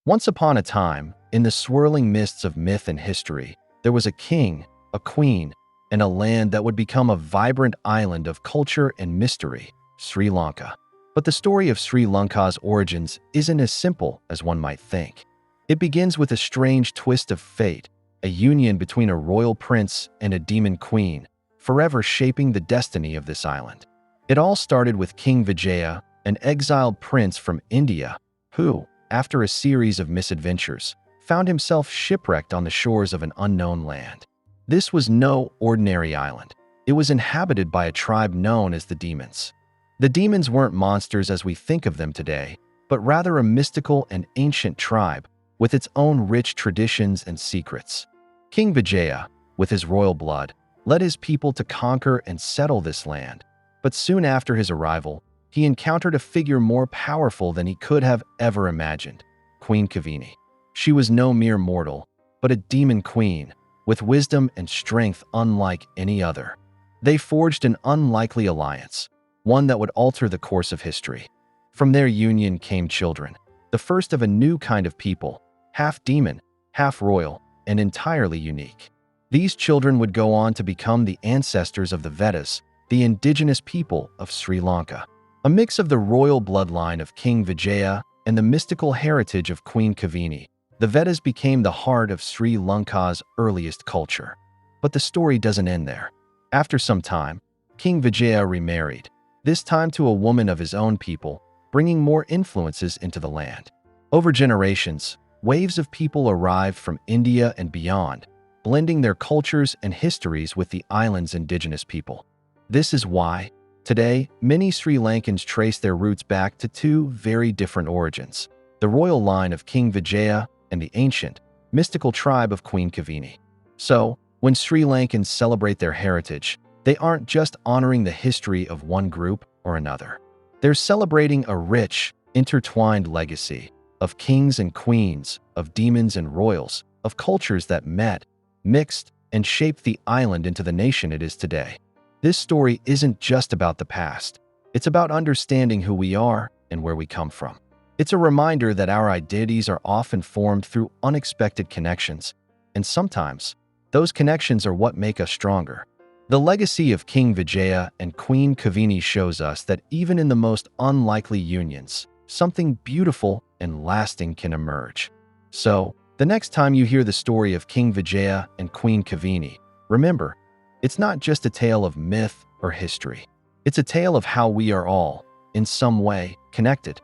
Once upon a time, in the swirling mists of myth and history, there was a king, a queen, and a land that would become a vibrant island of culture and mystery, Sri Lanka. But the story of Sri Lanka's origins isn't as simple as one might think. It begins with a strange twist of fate, a union between a royal prince and a demon queen, forever shaping the destiny of this island. It all started with King Vijaya, an exiled prince from India, who, after a series of misadventures, found himself shipwrecked on the shores of an unknown land. This was no ordinary island. It was inhabited by a tribe known as the Demons. The demons weren't monsters as we think of them today, but rather a mystical and ancient tribe with its own rich traditions and secrets. King Vijaya, with his royal blood, led his people to conquer and settle this land. But soon after his arrival, he encountered a figure more powerful than he could have ever imagined, Queen Kuveni. She was no mere mortal, but a demon queen, with wisdom and strength unlike any other. They forged an unlikely alliance, one that would alter the course of history. From their union came children, the first of a new kind of people, half demon, half royal, and entirely unique. These children would go on to become the ancestors of the Vedas, the indigenous people of Sri Lanka. A mix of the royal bloodline of King Vijaya and the mystical heritage of Queen Kuveni, the Vedas became the heart of Sri Lanka's earliest culture. But the story doesn't end there. After some time, King Vijaya remarried, this time to a woman of his own people, bringing more influences into the land. Over generations, waves of people arrived from India and beyond, blending their cultures and histories with the island's indigenous people. This is why, today, many Sri Lankans trace their roots back to two very different origins: the royal line of King Vijaya and the ancient, mystical tribe of Queen Kuveni. So, when Sri Lankans celebrate their heritage, they aren't just honoring the history of one group or another. They're celebrating a rich, intertwined legacy of kings and queens, of demons and royals, of cultures that met, mixed, and shaped the island into the nation it is today. This story isn't just about the past. It's about understanding who we are and where we come from. It's a reminder that our identities are often formed through unexpected connections, and sometimes, those connections are what make us stronger. The legacy of King Vijaya and Queen Kuveni shows us that even in the most unlikely unions, something beautiful and lasting can emerge. So, the next time you hear the story of King Vijaya and Queen Kuveni, remember, it's not just a tale of myth or history. It's a tale of how we are all, in some way, connected.